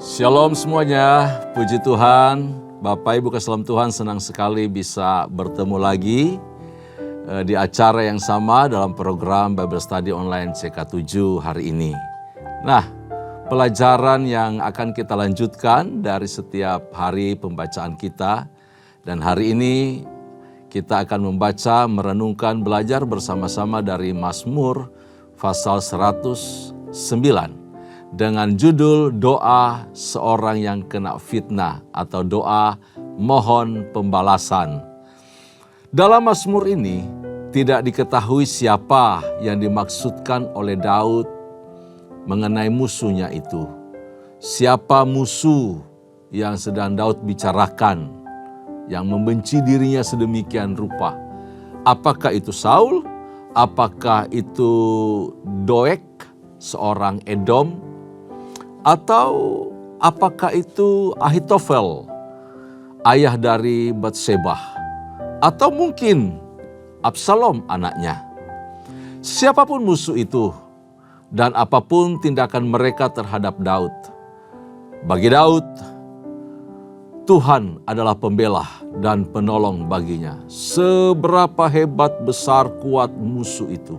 Shalom semuanya, puji Tuhan. Bapak Ibu kasih Tuhan, senang sekali bisa bertemu lagi di acara yang sama dalam program Bible Study Online CK7 hari ini. Nah, pelajaran yang akan kita lanjutkan dari setiap hari pembacaan kita. Dan hari ini kita akan membaca, merenungkan, belajar bersama-sama dari Mazmur pasal 109. Dengan judul doa seorang yang kena fitnah atau doa mohon pembalasan. Dalam Mazmur ini tidak diketahui siapa yang dimaksudkan oleh Daud mengenai musuhnya itu. Siapa musuh yang sedang Daud bicarakan, yang membenci dirinya sedemikian rupa. Apakah itu Saul? Apakah itu Doeg, seorang Edom? Atau apakah itu Ahitofel, ayah dari Batseba? Atau mungkin Absalom anaknya? Siapapun musuh itu dan apapun tindakan mereka terhadap Daud, bagi Daud, Tuhan adalah pembela dan penolong baginya. Seberapa hebat, besar, kuat musuh itu,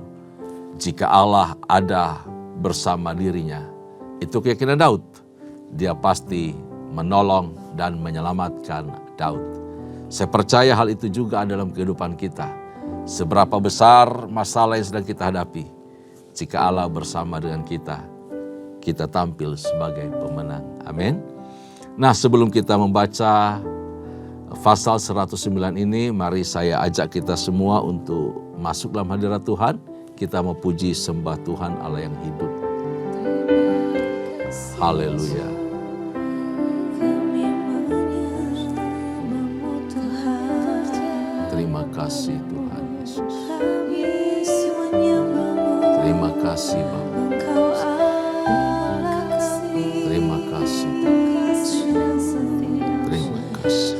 jika Allah ada bersama dirinya. Itu keyakinan Daud. Dia pasti menolong dan menyelamatkan Daud. Saya percaya hal itu juga dalam kehidupan kita. Seberapa besar masalah yang sedang kita hadapi, jika Allah bersama dengan kita, kita tampil sebagai pemenang. Amin. Nah, sebelum kita membaca pasal 109 ini, mari saya ajak kita semua untuk masuk dalam hadirat Tuhan. Kita memuji sembah Tuhan Allah yang hidup. Haleluya. Terima kasih Tuhan Yesus. Terima kasih Bapa. Terima kasih. Terima kasih.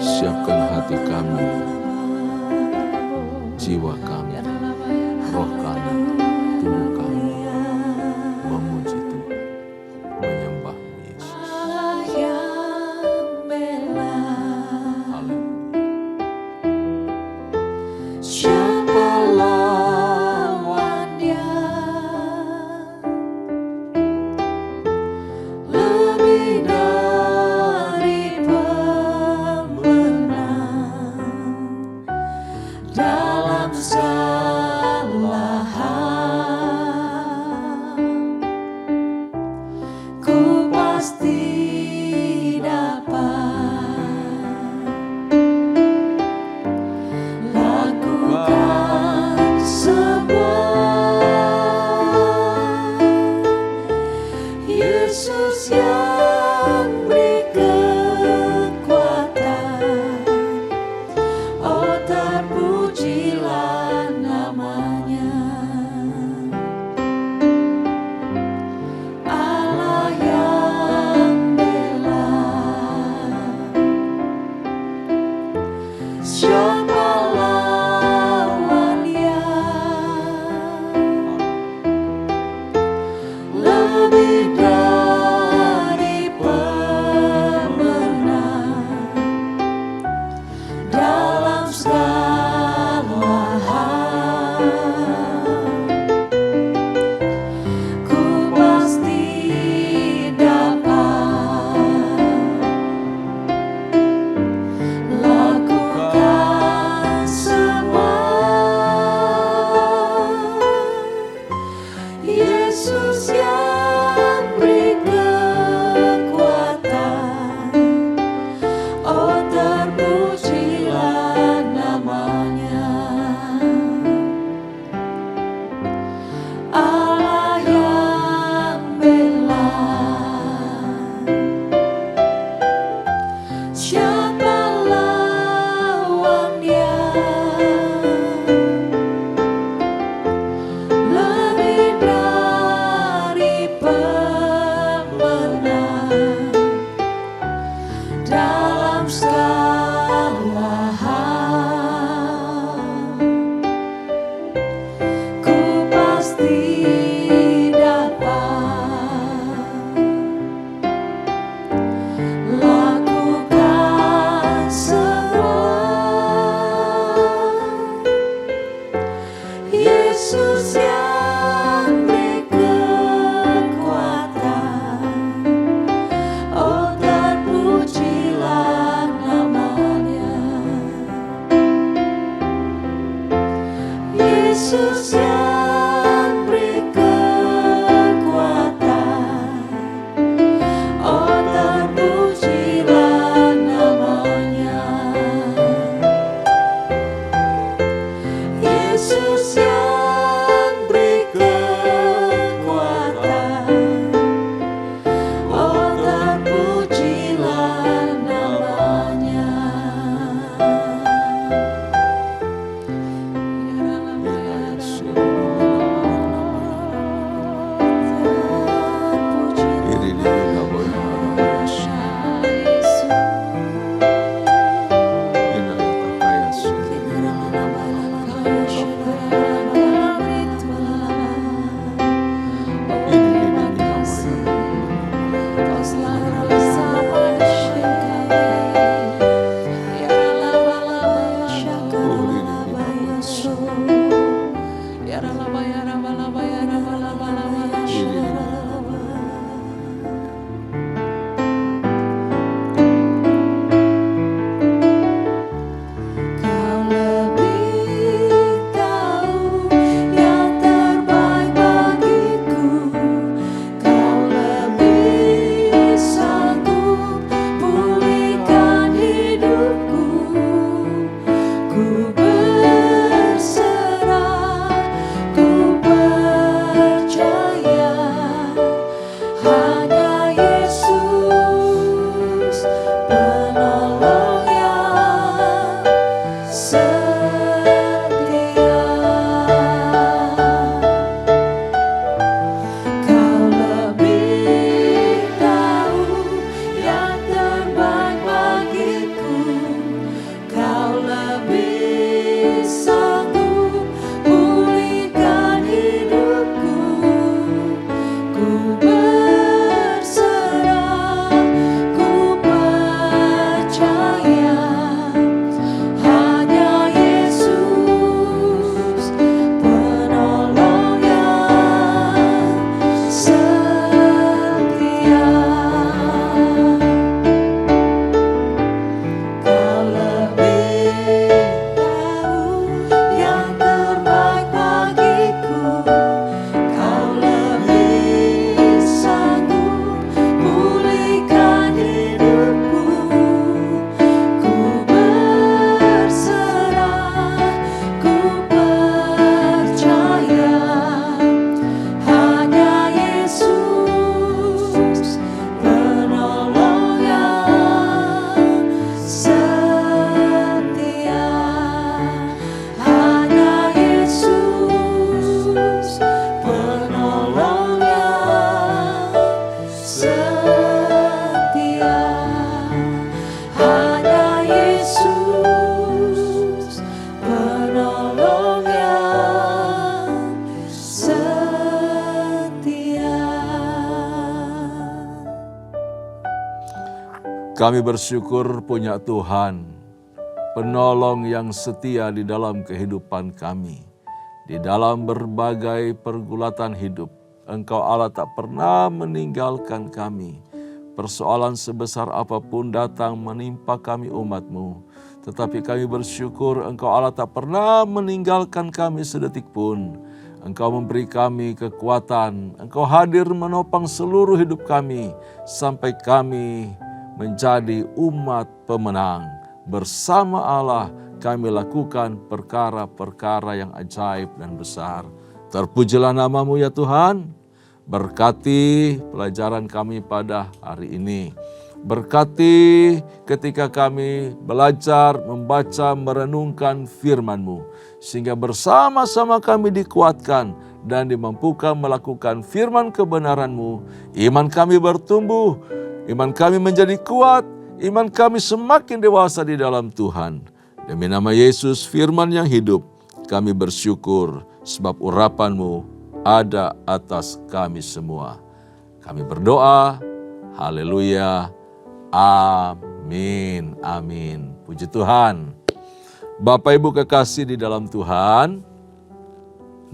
Siapkan hati kami, jiwa kami, roh kami, tubuh kami, memuji Tuhan, menyembah-Mu Yesus. Haleluya. Siapa lawannya? Lebih dari pemenang dalam segala hal. Ku pasti dapat lakukan semua. Yesus yang beri kekuatan, oh terpujilah Yesus yang beri kekuatan, oh terpujilah namanya. Yesus yang beri kekuatan, oh terpujilah namanya. Kau lebih tahu yang terbaik bagiku, Kau lebih sanggup pulihkan hidupku. Ku berserah, ku percaya, hanya Yesus penolong yang setia. Kau lebih tahu yang terbaik bagiku, Kau lebih sanggup pulihkan hidupku. Ku berserah, ku percaya, hanya Yesus penolong yang setia. Kau lebih tahu yang terbaik bagiku, Kau lebih sanggup pulihkan hidupku. Ku berserah, ku percaya, hanya Yesus penolong yang setia. Hanya Yesus penolong yang setia. Hanya Yesus penolong yang setia. Kami bersyukur punya Tuhan, penolong yang setia di dalam kehidupan kami. Di dalam berbagai pergulatan hidup, Engkau Allah tak pernah meninggalkan kami. Persoalan sebesar apapun datang menimpa kami umat-Mu, tetapi kami bersyukur Engkau Allah tak pernah meninggalkan kami sedetik pun. Engkau memberi kami kekuatan, Engkau hadir menopang seluruh hidup kami, sampai kami menjadi umat pemenang. Bersama Allah kami lakukan perkara-perkara yang ajaib dan besar. Terpujilah nama-Mu ya Tuhan. Berkati pelajaran kami pada hari ini. Berkati ketika kami belajar, membaca, merenungkan firman-Mu. Sehingga bersama-sama kami dikuatkan dan dimampukan melakukan firman kebenaran-Mu. Iman kami bertumbuh, iman kami menjadi kuat, iman kami semakin dewasa di dalam Tuhan. Demi nama Yesus firman yang hidup, kami bersyukur sebab urapan-Mu ada atas kami semua. Kami berdoa, haleluya, amin, amin. Puji Tuhan. Bapak Ibu kekasih di dalam Tuhan,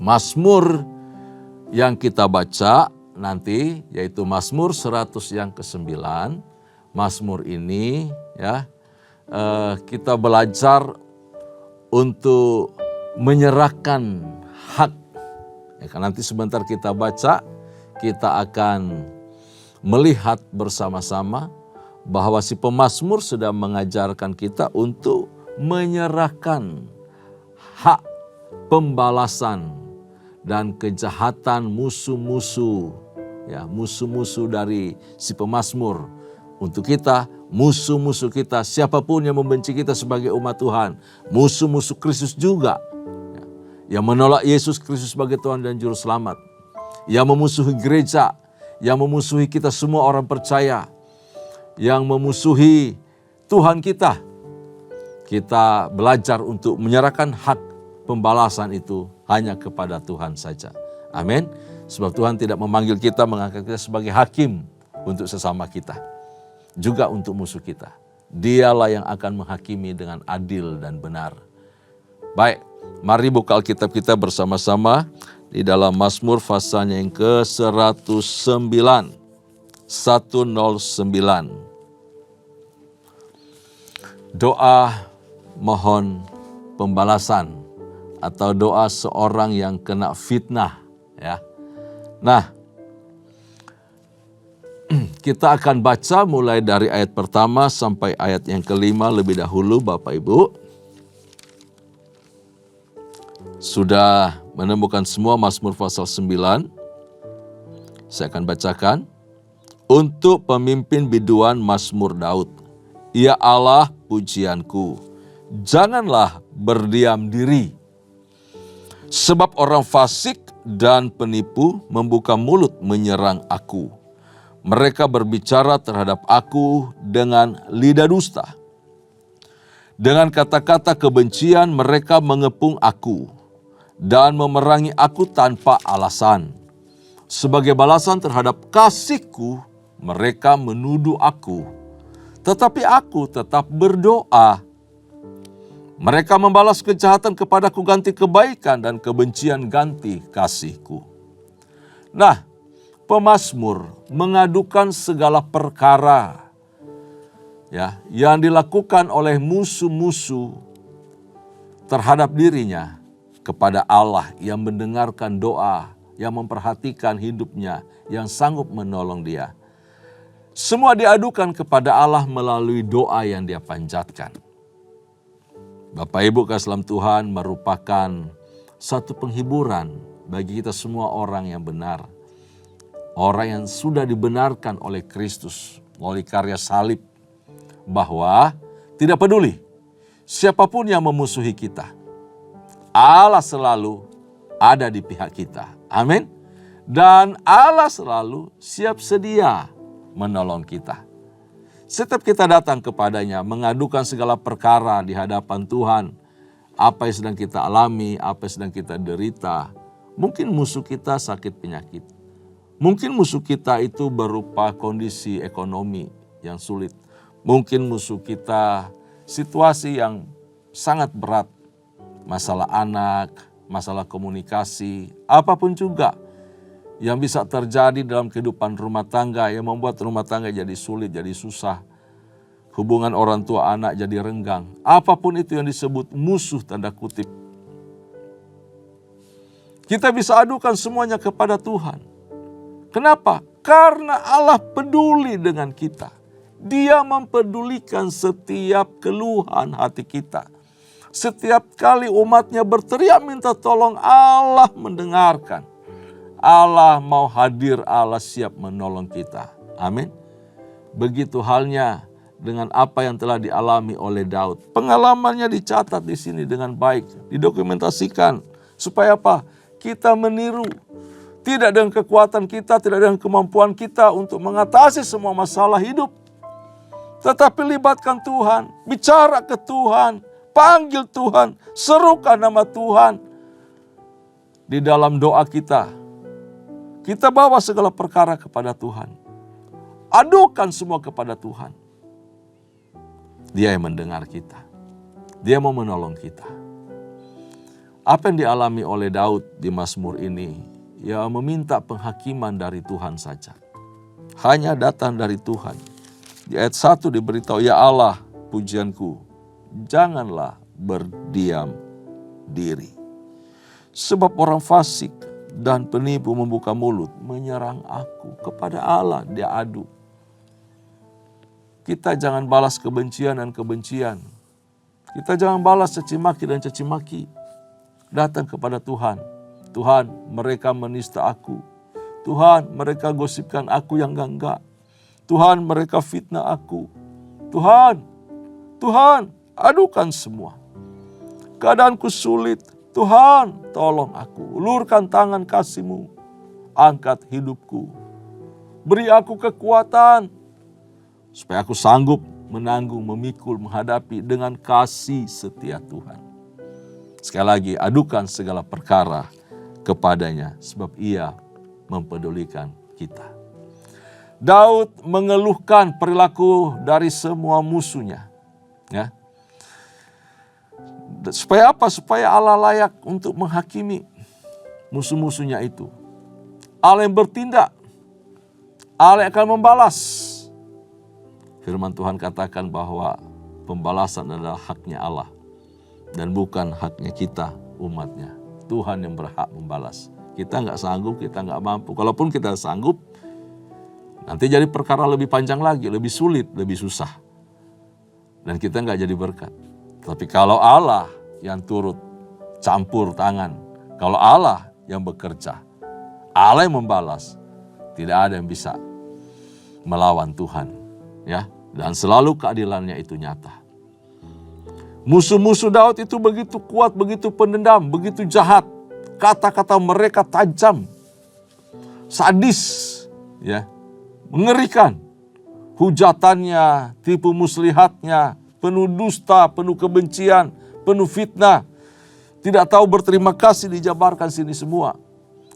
Mazmur yang kita baca nanti yaitu Mazmur 100 yang ke-9. Mazmur ini ya kita belajar untuk menyerahkan hak. Ya kan, nanti sebentar kita baca, kita akan melihat bersama-sama bahwa si pemazmur sedang mengajarkan kita untuk menyerahkan hak pembalasan dan kejahatan musuh-musuh, ya, musuh-musuh dari si pemazmur untuk kita, musuh-musuh kita, siapapun yang membenci kita sebagai umat Tuhan, musuh-musuh Kristus juga, ya, yang menolak Yesus Kristus sebagai Tuhan dan Juru Selamat, yang memusuhi gereja, yang memusuhi kita semua orang percaya, yang memusuhi Tuhan kita. Kita belajar untuk menyerahkan hak pembalasan itu hanya kepada Tuhan saja. Amin. Sebab Tuhan tidak memanggil kita, mengangkat kita sebagai hakim untuk sesama kita, juga untuk musuh kita. Dialah yang akan menghakimi dengan adil dan benar. Baik, mari buka Alkitab kita bersama-sama di dalam Mazmur pasalnya yang ke-109. 109. Doa mohon pembalasan atau doa seorang yang kena fitnah, ya. Nah, kita akan baca mulai dari ayat pertama sampai ayat yang kelima lebih dahulu, Bapak Ibu. Sudah menemukan semua Mazmur pasal 9. Saya akan bacakan. Untuk pemimpin biduan Mazmur Daud. Ya Allah, pujianku, janganlah berdiam diri. Sebab orang fasik dan penipu membuka mulut menyerang aku. Mereka berbicara terhadap aku dengan lidah dusta. Dengan kata-kata kebencian mereka mengepung aku dan memerangi aku tanpa alasan. Sebagai balasan terhadap kasihku, mereka menuduh aku. Tetapi aku tetap berdoa. Mereka membalas kejahatan kepadaku ganti kebaikan dan kebencian ganti kasihku. Nah, pemazmur mengadukan segala perkara, ya, yang dilakukan oleh musuh-musuh terhadap dirinya kepada Allah yang mendengarkan doa, yang memperhatikan hidupnya, yang sanggup menolong dia. Semua diadukan kepada Allah melalui doa yang dia panjatkan. Bapak Ibu kasih dalam Tuhan, merupakan satu penghiburan bagi kita semua orang yang benar. Orang yang sudah dibenarkan oleh Kristus melalui karya salib. Bahwa tidak peduli siapapun yang memusuhi kita, Allah selalu ada di pihak kita. Amin. Dan Allah selalu siap sedia menolong kita. Setiap kita datang kepadanya, mengadukan segala perkara di hadapan Tuhan, apa yang sedang kita alami, apa yang sedang kita derita. Mungkin musuh kita sakit penyakit. Mungkin musuh kita itu berupa kondisi ekonomi yang sulit. Mungkin musuh kita situasi yang sangat berat. Masalah anak, masalah komunikasi, apapun juga yang bisa terjadi dalam kehidupan rumah tangga yang membuat rumah tangga jadi sulit, jadi susah. Hubungan orang tua anak jadi renggang. Apapun itu yang disebut musuh tanda kutip. Kita bisa adukan semuanya kepada Tuhan. Kenapa? Karena Allah peduli dengan kita. Dia mempedulikan setiap keluhan hati kita. Setiap kali umatnya berteriak minta tolong, Allah mendengarkan. Allah mau hadir, Allah siap menolong kita. Amin. Begitu halnya dengan apa yang telah dialami oleh Daud. Pengalamannya dicatat di sini dengan baik, didokumentasikan. Supaya apa? Kita meniru. Tidak dengan kekuatan kita, tidak dengan kemampuan kita untuk mengatasi semua masalah hidup. Tetapi libatkan Tuhan, bicara ke Tuhan, panggil Tuhan, serukan nama Tuhan. Di dalam doa kita bawa segala perkara kepada Tuhan. Adukan semua kepada Tuhan. Dia yang mendengar kita. Dia mau menolong kita. Apa yang dialami oleh Daud di Mazmur ini, ya meminta penghakiman dari Tuhan saja. Hanya datang dari Tuhan. Di ayat 1 diberitahu, ya Allah pujianku, janganlah berdiam diri. Sebab orang fasik dan penipu membuka mulut, menyerang aku. Kepada Allah dia adu. Kita jangan balas kebencian dan kebencian. Kita jangan balas caci maki dan caci maki. Datang kepada Tuhan. Tuhan, mereka menista aku. Tuhan, mereka gosipkan aku yang enggak. Tuhan, mereka fitnah aku. Tuhan, adukan semua. Keadaanku sulit. Tuhan, tolong aku. Ulurkan tangan kasih-Mu. Angkat hidupku. Beri aku kekuatan. Supaya aku sanggup menanggung, memikul, menghadapi dengan kasih setia Tuhan. Sekali lagi, adukan segala perkara kepadanya. Sebab Ia mempedulikan kita. Daud mengeluhkan perilaku dari semua musuhnya. Ya. Supaya apa? Supaya Allah layak untuk menghakimi musuh-musuhnya itu. Allah yang bertindak. Allah yang akan membalas. Firman Tuhan katakan bahwa pembalasan adalah haknya Allah. Dan bukan haknya kita, umatnya. Tuhan yang berhak membalas. Kita nggak sanggup, kita nggak mampu. Kalaupun kita sanggup, nanti jadi perkara lebih panjang lagi, lebih sulit, lebih susah. Dan kita nggak jadi berkat. Tapi kalau Allah yang turut campur tangan, kalau Allah yang bekerja, Allah yang membalas, tidak ada yang bisa melawan Tuhan. Ya, dan selalu keadilannya itu nyata. Musuh-musuh Daud itu begitu kuat, begitu pendendam, begitu jahat. Kata-kata mereka tajam, sadis, ya, mengerikan. Hujatannya, tipu muslihatnya, penuh dusta, penuh kebencian, penuh fitnah. Tidak tahu berterima kasih dijabarkan sini semua.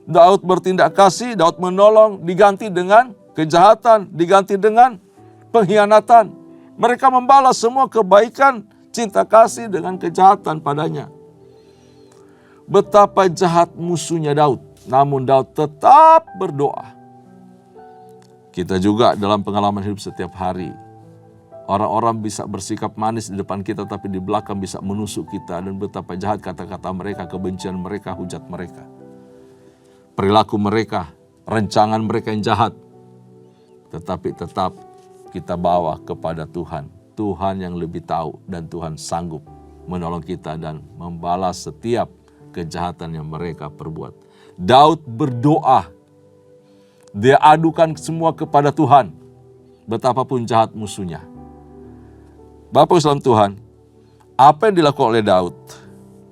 Daud bertindak kasih, Daud menolong, diganti dengan kejahatan, diganti dengan pengkhianatan. Mereka membalas semua kebaikan, cinta kasih dengan kejahatan padanya. Betapa jahat musuhnya Daud, namun Daud tetap berdoa. Kita juga dalam pengalaman hidup setiap hari, orang-orang bisa bersikap manis di depan kita, tapi di belakang bisa menusuk kita. Dan betapa jahat kata-kata mereka, kebencian mereka, hujat mereka. Perilaku mereka, rancangan mereka yang jahat. Tetapi tetap kita bawa kepada Tuhan. Tuhan yang lebih tahu dan Tuhan sanggup menolong kita dan membalas setiap kejahatan yang mereka perbuat. Daud berdoa. Dia adukan semua kepada Tuhan. Betapapun jahat musuhnya. Bapak Islam Tuhan, apa yang dilakukan oleh Daud,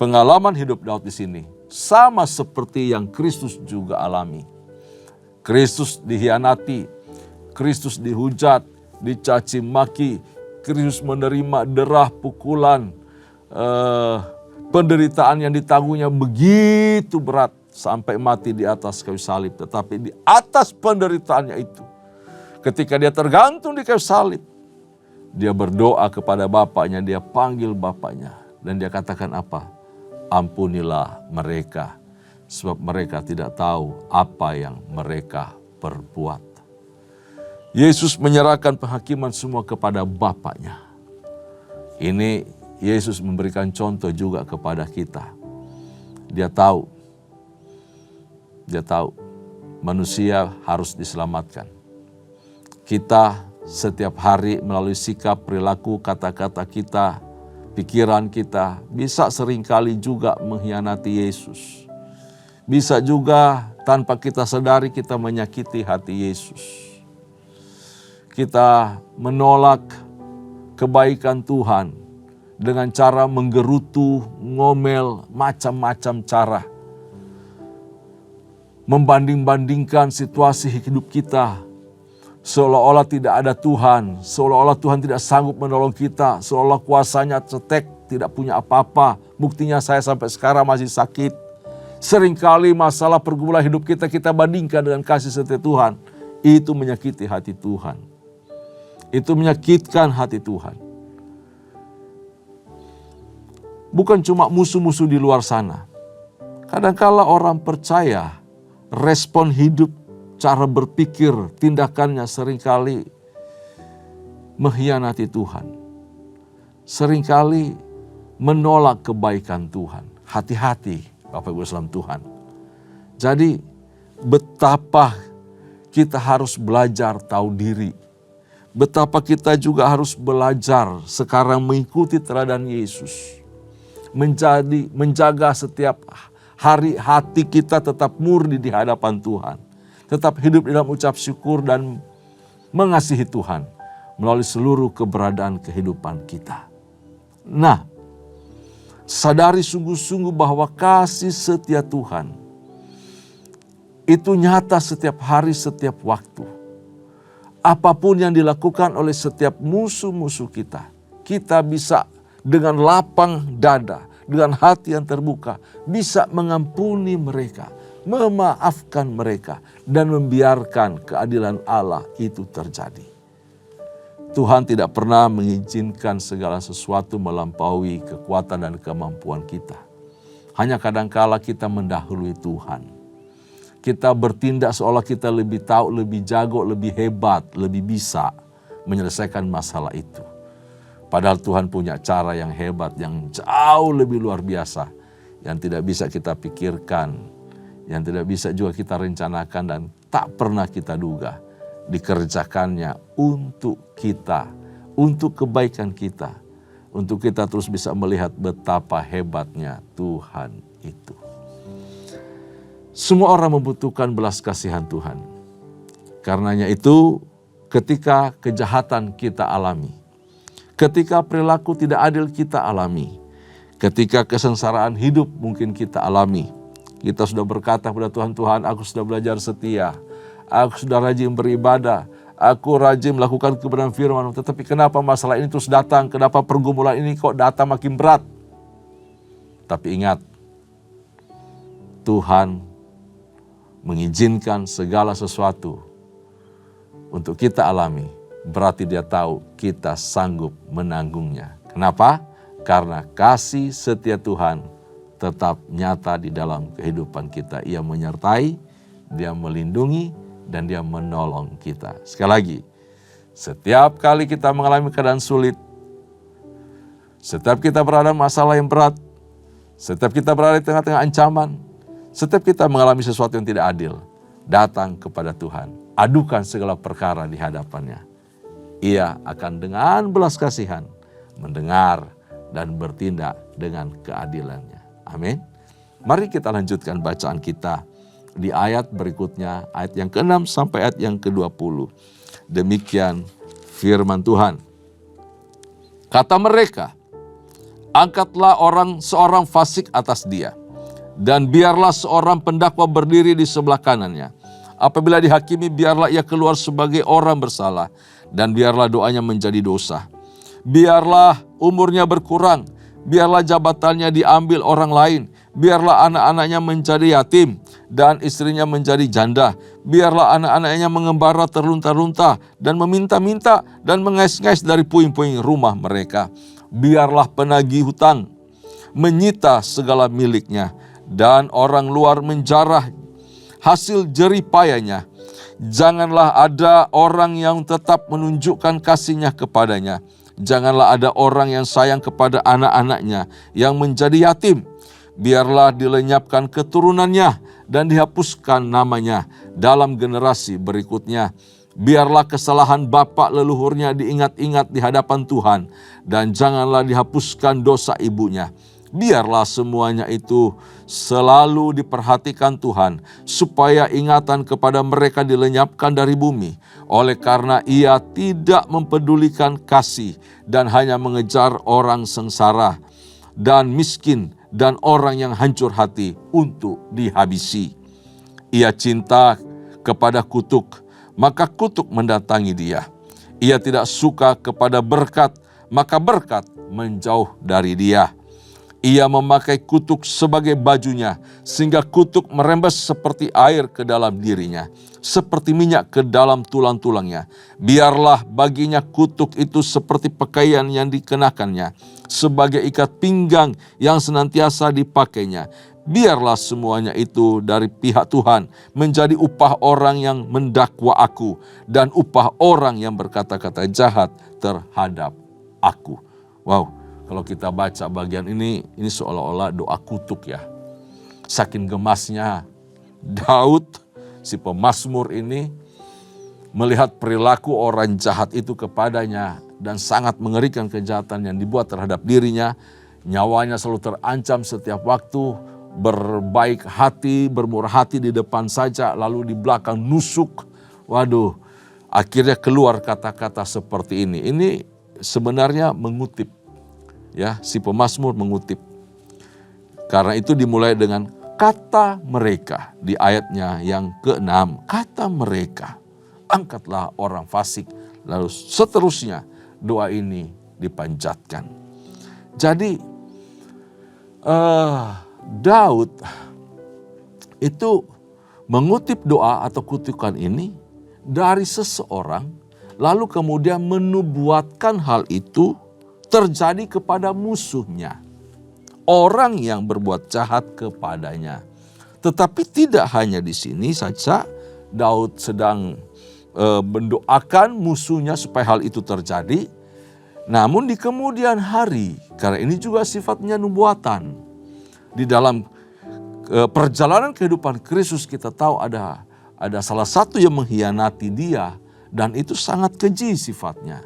pengalaman hidup Daud di sini, sama seperti yang Kristus juga alami. Kristus dihianati, Kristus dihujat, dicaci maki, Kristus menerima derah, pukulan, penderitaan yang ditanggungnya begitu berat sampai mati di atas kayu salib. Tetapi di atas penderitaannya itu, ketika dia tergantung di kayu salib, dia berdoa kepada Bapaknya, dia panggil Bapaknya. Dan dia katakan apa? Ampunilah mereka, sebab mereka tidak tahu apa yang mereka perbuat. Yesus menyerahkan penghakiman semua kepada Bapaknya. Ini Yesus memberikan contoh juga kepada kita. Dia tahu manusia harus diselamatkan. Kita setiap hari melalui sikap, perilaku, kata-kata kita, pikiran kita, bisa seringkali juga mengkhianati Yesus. Bisa juga tanpa kita sadari kita menyakiti hati Yesus. Kita menolak kebaikan Tuhan dengan cara menggerutu, ngomel, macam-macam cara. Membanding-bandingkan situasi hidup kita. Seolah-olah tidak ada Tuhan, seolah-olah Tuhan tidak sanggup menolong kita, seolah kuasanya cetek, tidak punya apa-apa. Buktinya saya sampai sekarang masih sakit. Seringkali masalah pergumulan hidup kita bandingkan dengan kasih setia Tuhan. Itu menyakiti hati Tuhan. Itu menyakitkan hati Tuhan. Bukan cuma musuh-musuh di luar sana. Kadangkala orang percaya, respon hidup, cara berpikir, tindakannya seringkali mengkhianati Tuhan. Seringkali menolak kebaikan Tuhan. Hati-hati Bapak Ibu salam Tuhan. Jadi betapa kita harus belajar tahu diri. Betapa kita juga harus belajar sekarang mengikuti teladan Yesus. Menjaga setiap hari hati kita tetap murni di hadapan Tuhan. Tetap hidup dalam ucap syukur dan mengasihi Tuhan melalui seluruh keberadaan kehidupan kita. Nah, sadari sungguh-sungguh bahwa kasih setia Tuhan itu nyata setiap hari, setiap waktu. Apapun yang dilakukan oleh setiap musuh-musuh kita, kita bisa dengan lapang dada, dengan hati yang terbuka, bisa mengampuni mereka, memaafkan mereka, dan membiarkan keadilan Allah itu terjadi. Tuhan tidak pernah mengizinkan segala sesuatu melampaui kekuatan dan kemampuan kita. Hanya kadangkala kita mendahului Tuhan. Kita bertindak seolah kita lebih tahu, lebih jago, lebih hebat, lebih bisa menyelesaikan masalah itu. Padahal Tuhan punya cara yang hebat, yang jauh lebih luar biasa, yang tidak bisa kita pikirkan, yang tidak bisa juga kita rencanakan dan tak pernah kita duga. Dikerjakannya untuk kita, untuk kebaikan kita, untuk kita terus bisa melihat betapa hebatnya Tuhan itu. Semua orang membutuhkan belas kasihan Tuhan. Karenanya itu ketika kejahatan kita alami, ketika perilaku tidak adil kita alami, ketika kesengsaraan hidup mungkin kita alami, kita sudah berkata kepada Tuhan, Tuhan aku sudah belajar setia, aku sudah rajin beribadah, aku rajin melakukan kebenaran firman, tetapi kenapa masalah ini terus datang, kenapa pergumulan ini kok datang makin berat? Tapi ingat, Tuhan mengizinkan segala sesuatu untuk kita alami, berarti Dia tahu kita sanggup menanggungnya. Kenapa? Karena kasih setia Tuhan tetap nyata di dalam kehidupan kita. Ia menyertai, Dia melindungi, dan Dia menolong kita. Sekali lagi, setiap kali kita mengalami keadaan sulit, setiap kita berada masalah yang berat, setiap kita berada di tengah-tengah ancaman, setiap kita mengalami sesuatu yang tidak adil, datang kepada Tuhan, adukan segala perkara di hadapannya. Ia akan dengan belas kasihan mendengar dan bertindak dengan keadilannya. Amin. Mari kita lanjutkan bacaan kita di ayat berikutnya, ayat yang ke-6 sampai ayat yang ke-20. Demikian firman Tuhan. Kata mereka, angkatlah seorang fasik atas dia, dan biarlah seorang pendakwa berdiri di sebelah kanannya. Apabila dihakimi, biarlah ia keluar sebagai orang bersalah, dan biarlah doanya menjadi dosa. Biarlah umurnya berkurang, biarlah jabatannya diambil orang lain, biarlah anak-anaknya menjadi yatim, dan istrinya menjadi janda. Biarlah anak-anaknya mengembara terlunta-lunta, dan meminta-minta, dan mengais-ngais dari puing-puing rumah mereka. Biarlah penagih hutang menyita segala miliknya, dan orang luar menjarah hasil jerih payahnya. Janganlah ada orang yang tetap menunjukkan kasihnya kepadanya. Janganlah ada orang yang sayang kepada anak-anaknya yang menjadi yatim. Biarlah dilenyapkan keturunannya dan dihapuskan namanya dalam generasi berikutnya. Biarlah kesalahan bapak leluhurnya diingat-ingat di hadapan Tuhan, dan janganlah dihapuskan dosa ibunya. Biarlah semuanya itu selalu diperhatikan Tuhan, supaya ingatan kepada mereka dilenyapkan dari bumi. Oleh karena Ia tidak mempedulikan kasih dan hanya mengejar orang sengsara dan miskin dan orang yang hancur hati untuk dihabisi. Ia cinta kepada kutuk, maka kutuk mendatangi dia. Ia tidak suka kepada berkat, maka berkat menjauh dari dia. Ia memakai kutuk sebagai bajunya, sehingga kutuk merembes seperti air ke dalam dirinya, seperti minyak ke dalam tulang-tulangnya. Biarlah baginya kutuk itu seperti pakaian yang dikenakannya, sebagai ikat pinggang yang senantiasa dipakainya. Biarlah semuanya itu dari pihak Tuhan menjadi upah orang yang mendakwa aku, dan upah orang yang berkata-kata jahat terhadap aku. Wow. Kalau kita baca bagian ini seolah-olah doa kutuk ya. Saking gemasnya Daud, si pemazmur ini, melihat perilaku orang jahat itu kepadanya dan sangat mengerikan kejahatan yang dibuat terhadap dirinya. Nyawanya selalu terancam setiap waktu, berbaik hati, bermurah hati di depan saja, lalu di belakang nusuk. Waduh, akhirnya keluar kata-kata seperti ini. Ini sebenarnya mengutip, ya, si pemazmur mengutip. Karena itu dimulai dengan kata mereka di ayatnya yang ke-6. Kata mereka, angkatlah orang fasik. Lalu seterusnya doa ini dipanjatkan. Jadi Daud itu mengutip doa atau kutukan ini dari seseorang, lalu kemudian menubuatkan hal itu terjadi kepada musuhnya, orang yang berbuat jahat kepadanya. Tetapi tidak hanya di sini saja Daud sedang mendoakan musuhnya supaya hal itu terjadi. Namun di kemudian hari, karena ini juga sifatnya nubuatan. Di dalam perjalanan kehidupan Kristus kita tahu ada salah satu yang mengkhianati dia, dan itu sangat keji sifatnya.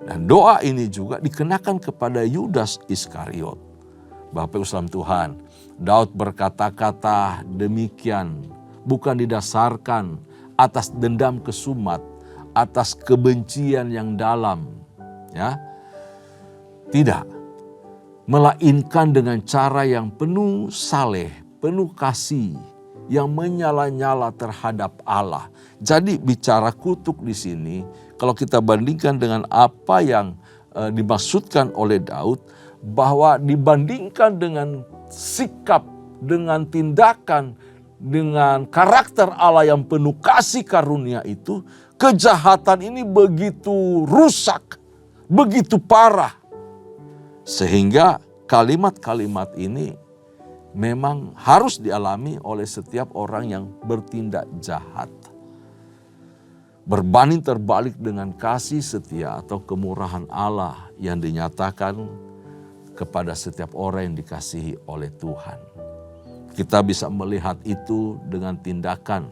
Dan doa ini juga dikenakan kepada Yudas Iskariot. Bapak Ibu saudara Tuhan, Daud berkata-kata demikian bukan didasarkan atas dendam kesumat, atas kebencian yang dalam, ya. Tidak, melainkan dengan cara yang penuh saleh, penuh kasih, yang menyala-nyala terhadap Allah. Jadi bicara kutuk di sini, kalau kita bandingkan dengan apa yang dimaksudkan oleh Daud, bahwa dibandingkan dengan sikap, dengan tindakan, dengan karakter Allah yang penuh kasih karunia itu, kejahatan ini begitu rusak, begitu parah. Sehingga kalimat-kalimat ini memang harus dialami oleh setiap orang yang bertindak jahat. Berbanding terbalik dengan kasih setia atau kemurahan Allah yang dinyatakan kepada setiap orang yang dikasihi oleh Tuhan. Kita bisa melihat itu dengan tindakan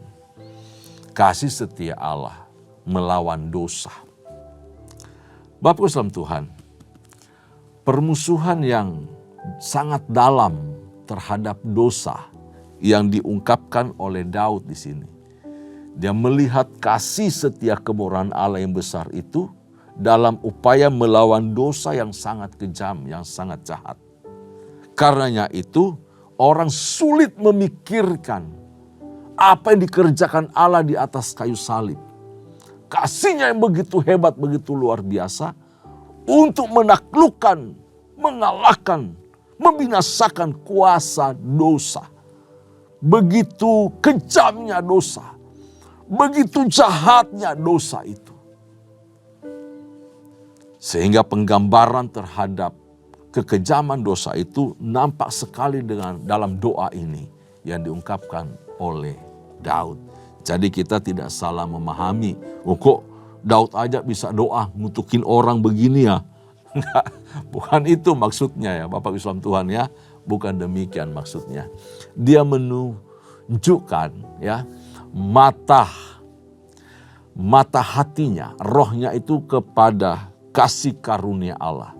kasih setia Allah melawan dosa. Bapak Islam Tuhan, permusuhan yang sangat dalam terhadap dosa yang diungkapkan oleh Daud di sini. Dia melihat kasih setia kemurahan Allah yang besar itu dalam upaya melawan dosa yang sangat kejam, yang sangat jahat. Karenanya itu orang sulit memikirkan apa yang dikerjakan Allah di atas kayu salib. Kasihnya yang begitu hebat, begitu luar biasa, untuk menaklukkan, mengalahkan, membinasakan kuasa dosa. Begitu kejamnya dosa, begitu jahatnya dosa itu. Sehingga penggambaran terhadap kekejaman dosa itu nampak sekali dalam doa ini yang diungkapkan oleh Daud. Jadi kita tidak salah memahami, kok Daud aja bisa doa ngutukin orang begini ya. Enggak, bukan itu maksudnya ya Bapak Islam Tuhan ya. Bukan demikian maksudnya. Dia menunjukkan ya mata hatinya, rohnya itu kepada kasih karunia Allah.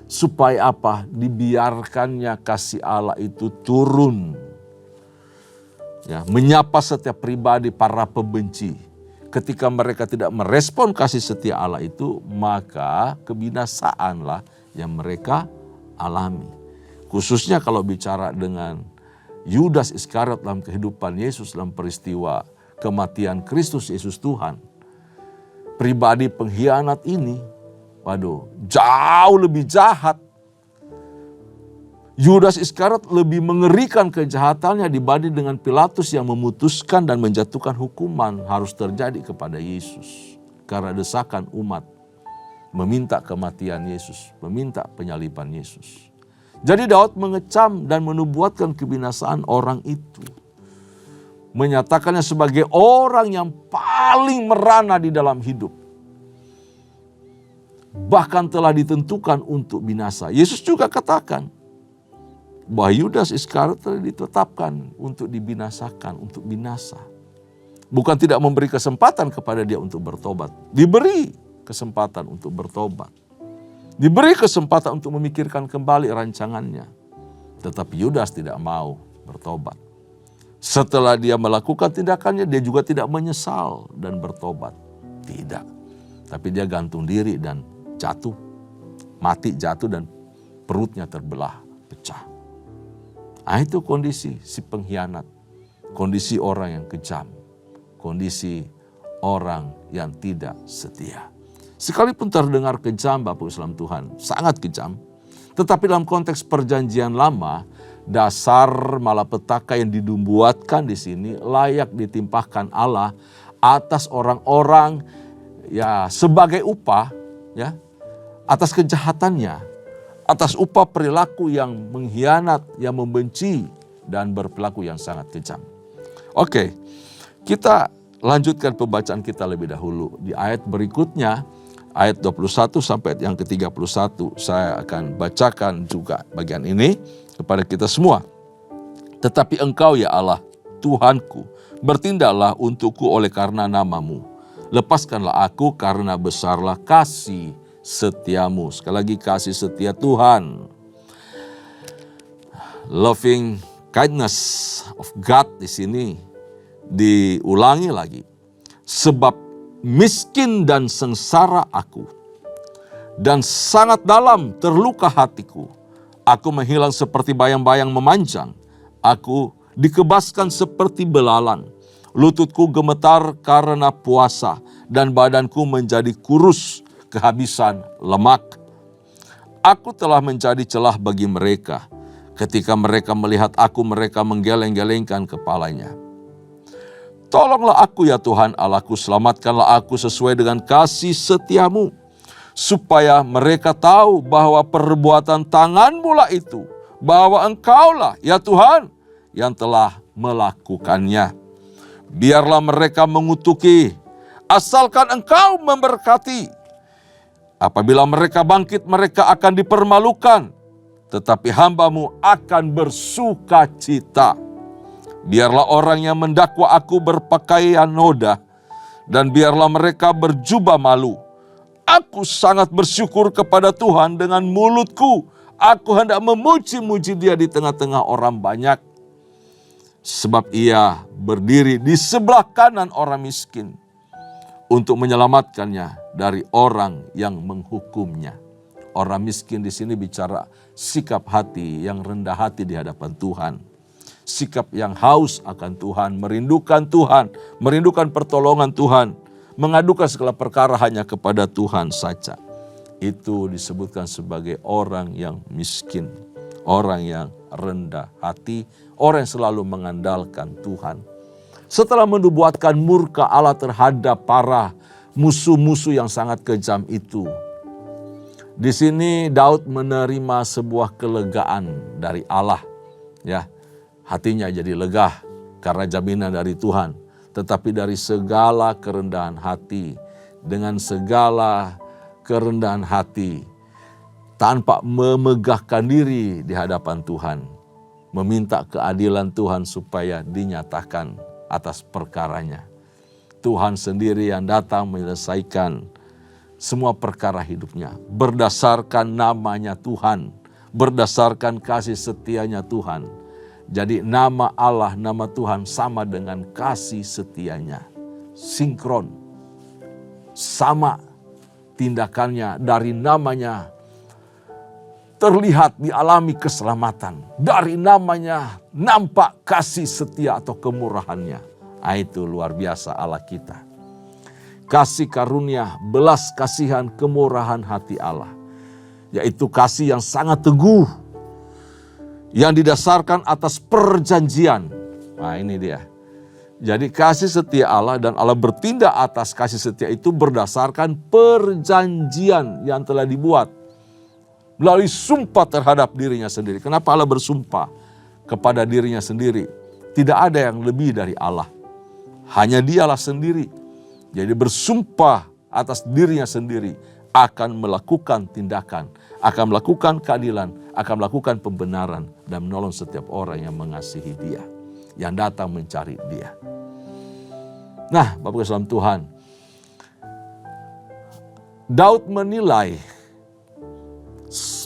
Supaya apa? Dibiarkannya kasih Allah itu turun. Ya, menyapa setiap pribadi para pembenci. Ketika mereka tidak merespon kasih setia Allah itu, maka kebinasaanlah yang mereka alami. Khususnya kalau bicara dengan Yudas Iskariot dalam kehidupan Yesus dalam peristiwa kematian Kristus Yesus Tuhan. Pribadi pengkhianat ini, waduh, jauh lebih jahat. Yudas Iskariot lebih mengerikan kejahatannya dibanding dengan Pilatus yang memutuskan dan menjatuhkan hukuman harus terjadi kepada Yesus. Karena desakan umat meminta kematian Yesus, meminta penyaliban Yesus. Jadi Daud mengecam dan menubuatkan kebinasaan orang itu. Menyatakannya sebagai orang yang paling merana di dalam hidup. Bahkan telah ditentukan untuk binasa. Yesus juga katakan, bahwa Yudas Iskariot telah ditetapkan untuk dibinasakan, untuk binasa. Bukan tidak memberi kesempatan kepada dia untuk bertobat. Diberi kesempatan untuk bertobat. Diberi kesempatan untuk memikirkan kembali rancangannya. Tetapi Yudas tidak mau bertobat. Setelah dia melakukan tindakannya, dia juga tidak menyesal dan bertobat. Tidak. Tapi dia gantung diri dan jatuh. Mati, jatuh, dan perutnya terbelah, pecah. Nah, itu kondisi si pengkhianat. Kondisi orang yang kejam. Kondisi orang yang tidak setia. Sekalipun terdengar kejam, Bapak Islam Tuhan, sangat kejam. Tetapi dalam konteks perjanjian lama, dasar malapetaka yang dibuatkan di sini layak ditimpahkan Allah atas orang-orang ya sebagai upah ya atas kejahatannya, atas upah perilaku yang mengkhianat, yang membenci dan berperilaku yang sangat kejam. Oke, kita lanjutkan pembacaan kita lebih dahulu di ayat berikutnya. Ayat 21 sampai yang ke-31 saya akan bacakan juga bagian ini kepada kita semua. Tetapi engkau ya Allah, Tuhanku, bertindaklah untukku oleh karena namamu. Lepaskanlah aku karena besarlah kasih setiamu. Sekali lagi kasih setia Tuhan. Loving kindness of God di sini diulangi lagi. Sebab miskin dan sengsara aku, dan sangat dalam terluka hatiku. Aku menghilang seperti bayang-bayang memanjang. Aku dikebaskan seperti belalang. Lututku gemetar karena puasa, dan badanku menjadi kurus kehabisan lemak. Aku telah menjadi celah bagi mereka. Ketika mereka melihat aku, mereka menggeleng-gelengkan kepalanya. Tolonglah aku ya Tuhan Allahku, selamatkanlah aku sesuai dengan kasih setiamu, supaya mereka tahu bahwa perbuatan tanganmu lah itu, bahwa engkaulah ya Tuhan yang telah melakukannya. Biarlah mereka mengutuki, asalkan engkau memberkati. Apabila mereka bangkit, mereka akan dipermalukan, tetapi hamba-Mu akan bersuka cita. Biarlah orang yang mendakwa aku berpakaian noda, dan biarlah mereka berjubah malu. Aku sangat bersyukur kepada Tuhan dengan mulutku. Aku hendak memuji-muji Dia di tengah-tengah orang banyak. Sebab Ia berdiri di sebelah kanan orang miskin untuk menyelamatkannya dari orang yang menghukumnya. Orang miskin di sini bicara sikap hati yang rendah hati di hadapan Tuhan. Sikap yang haus akan Tuhan, merindukan Tuhan, merindukan pertolongan Tuhan, mengadukan segala perkara hanya kepada Tuhan saja. Itu disebutkan sebagai orang yang miskin, orang yang rendah hati, orang yang selalu mengandalkan Tuhan. Setelah menubuatkan murka Allah terhadap para musuh-musuh yang sangat kejam itu, di sini Daud menerima sebuah kelegaan dari Allah, ya. Hatinya jadi lega karena jaminan dari Tuhan. Tetapi dari segala kerendahan hati, dengan segala kerendahan hati, tanpa memegahkan diri di hadapan Tuhan, meminta keadilan Tuhan supaya dinyatakan atas perkaranya. Tuhan sendiri yang datang menyelesaikan semua perkara hidupnya berdasarkan namanya Tuhan, berdasarkan kasih setianya Tuhan. Jadi nama Allah, nama Tuhan sama dengan kasih setianya. Sinkron. Sama tindakannya, dari namanya terlihat dialami keselamatan. Dari namanya nampak kasih setia atau kemurahannya. Nah, itu luar biasa Allah kita. Kasih karunia, belas kasihan, kemurahan hati Allah. Yaitu kasih yang sangat teguh, yang didasarkan atas perjanjian. Nah, ini dia. Jadi kasih setia Allah dan Allah bertindak atas kasih setia itu berdasarkan perjanjian yang telah dibuat melalui sumpah terhadap dirinya sendiri. Kenapa Allah bersumpah kepada dirinya sendiri? Tidak ada yang lebih dari Allah. Hanya Dialah sendiri. Jadi bersumpah atas dirinya sendiri. akan melakukan tindakan, akan melakukan keadilan, akan melakukan pembenaran, dan menolong setiap orang yang mengasihi Dia, yang datang mencari Dia. Nah, Bapak Ibu dalam Tuhan, Daud menilai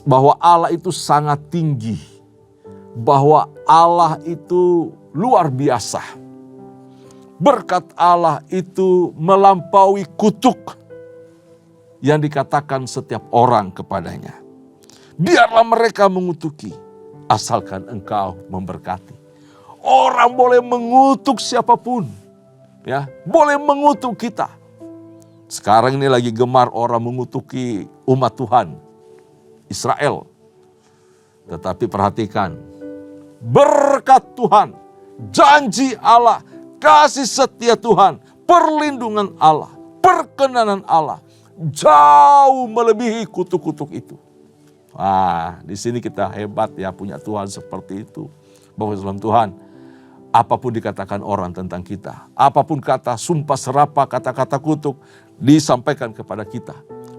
bahwa Allah itu sangat tinggi, bahwa Allah itu luar biasa. Berkat Allah itu melampaui kutuk yang dikatakan setiap orang kepadanya. Biarlah mereka mengutuki, asalkan Engkau memberkati. Orang boleh mengutuk siapapun, ya, boleh mengutuk kita. Sekarang ini lagi gemar orang mengutuki umat Tuhan, Israel. Tetapi perhatikan, berkat Tuhan, janji Allah, kasih setia Tuhan, perlindungan Allah, perkenanan Allah, jauh melebihi kutuk-kutuk itu. Wah, di sini kita hebat ya, punya Tuhan seperti itu. Bapak dalam Tuhan, apapun dikatakan orang tentang kita, apapun kata sumpah serapah, kata-kata kutuk disampaikan kepada kita,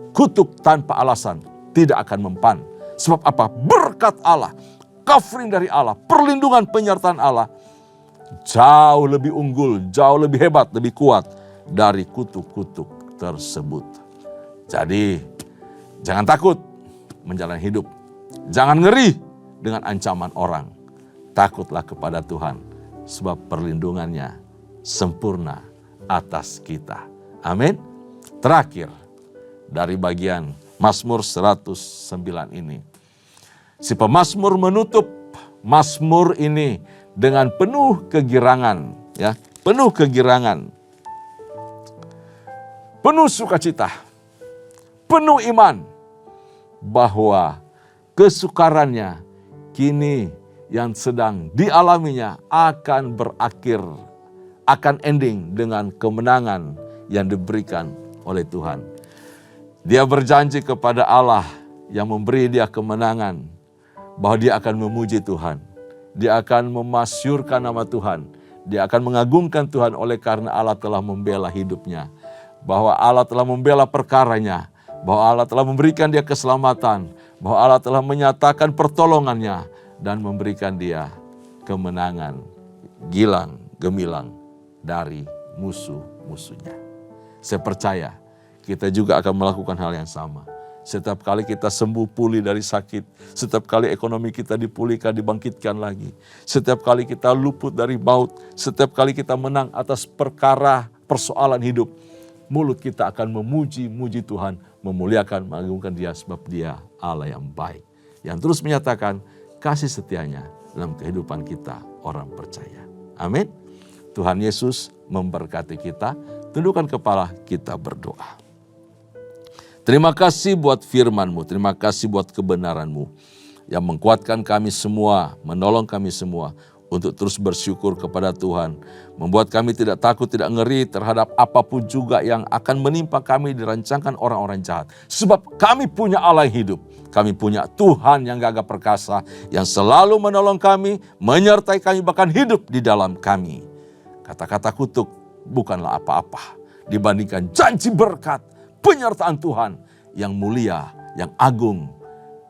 kutuk tanpa alasan tidak akan mempan. Sebab apa? Berkat Allah, covering dari Allah, perlindungan penyertaan Allah jauh lebih unggul, jauh lebih hebat, lebih kuat dari kutuk-kutuk tersebut. Jadi jangan takut menjalani hidup. Jangan ngeri dengan ancaman orang. Takutlah kepada Tuhan, sebab perlindungannya sempurna atas kita. Amin. Terakhir dari bagian Mazmur 109 ini, si pemazmur menutup Mazmur ini dengan penuh kegirangan, ya, penuh kegirangan, penuh sukacita, penuh iman bahwa kesukarannya kini yang sedang dialaminya akan berakhir, akan ending dengan kemenangan yang diberikan oleh Tuhan. Dia berjanji kepada Allah yang memberi dia kemenangan bahwa dia akan memuji Tuhan. Dia akan memasyurkan nama Tuhan. Dia akan mengagungkan Tuhan oleh karena Allah telah membela hidupnya. Bahwa Allah telah membela perkaranya. Bahwa Allah telah memberikan dia keselamatan. Bahwa Allah telah menyatakan pertolongannya. Dan memberikan dia kemenangan gilang gemilang dari musuh-musuhnya. Saya percaya kita juga akan melakukan hal yang sama. Setiap kali kita sembuh pulih dari sakit, setiap kali ekonomi kita dipulihkan, dibangkitkan lagi. Setiap kali kita luput dari maut, setiap kali kita menang atas perkara persoalan hidup, mulut kita akan memuji Tuhan, memuliakan, mengagungkan Dia sebab Dia Allah yang baik. Yang terus menyatakan kasih setianya dalam kehidupan kita orang percaya. Amin. Tuhan Yesus memberkati kita. Tundukkan kepala, kita berdoa. Terima kasih buat firman-Mu, terima kasih buat kebenaran-Mu yang menguatkan kami semua, menolong kami semua untuk terus bersyukur kepada Tuhan. Membuat kami tidak takut, tidak ngeri terhadap apapun juga yang akan menimpa kami dirancangkan orang-orang jahat. Sebab kami punya Allah yang hidup, kami punya Tuhan yang gagah perkasa, yang selalu menolong kami, menyertai kami, bahkan hidup di dalam kami. Kata-kata kutuk bukanlah apa-apa dibandingkan janji berkat, penyertaan Tuhan yang mulia, yang agung,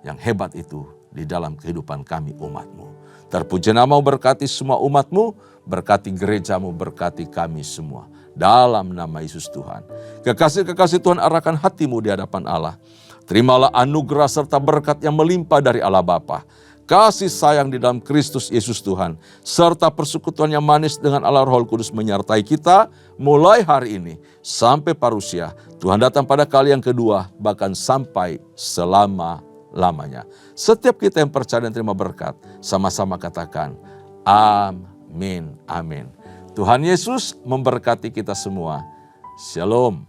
yang hebat itu di dalam kehidupan kami umat-Mu. Terpuji nama-Mu, berkati semua umat-Mu, berkati gereja-Mu, berkati kami semua. Dalam nama Yesus Tuhan. Kekasih-kekasih Tuhan, arahkan hatimu di hadapan Allah. Terimalah anugerah serta berkat yang melimpah dari Allah Bapa, kasih sayang di dalam Kristus Yesus Tuhan, serta persekutuan yang manis dengan Allah Roh Kudus menyertai kita mulai hari ini sampai parusia. Tuhan datang pada kali yang kedua, bahkan sampai selama-lamanya. Setiap kita yang percaya dan terima berkat, sama-sama katakan, amin, amin. Tuhan Yesus memberkati kita semua. Shalom.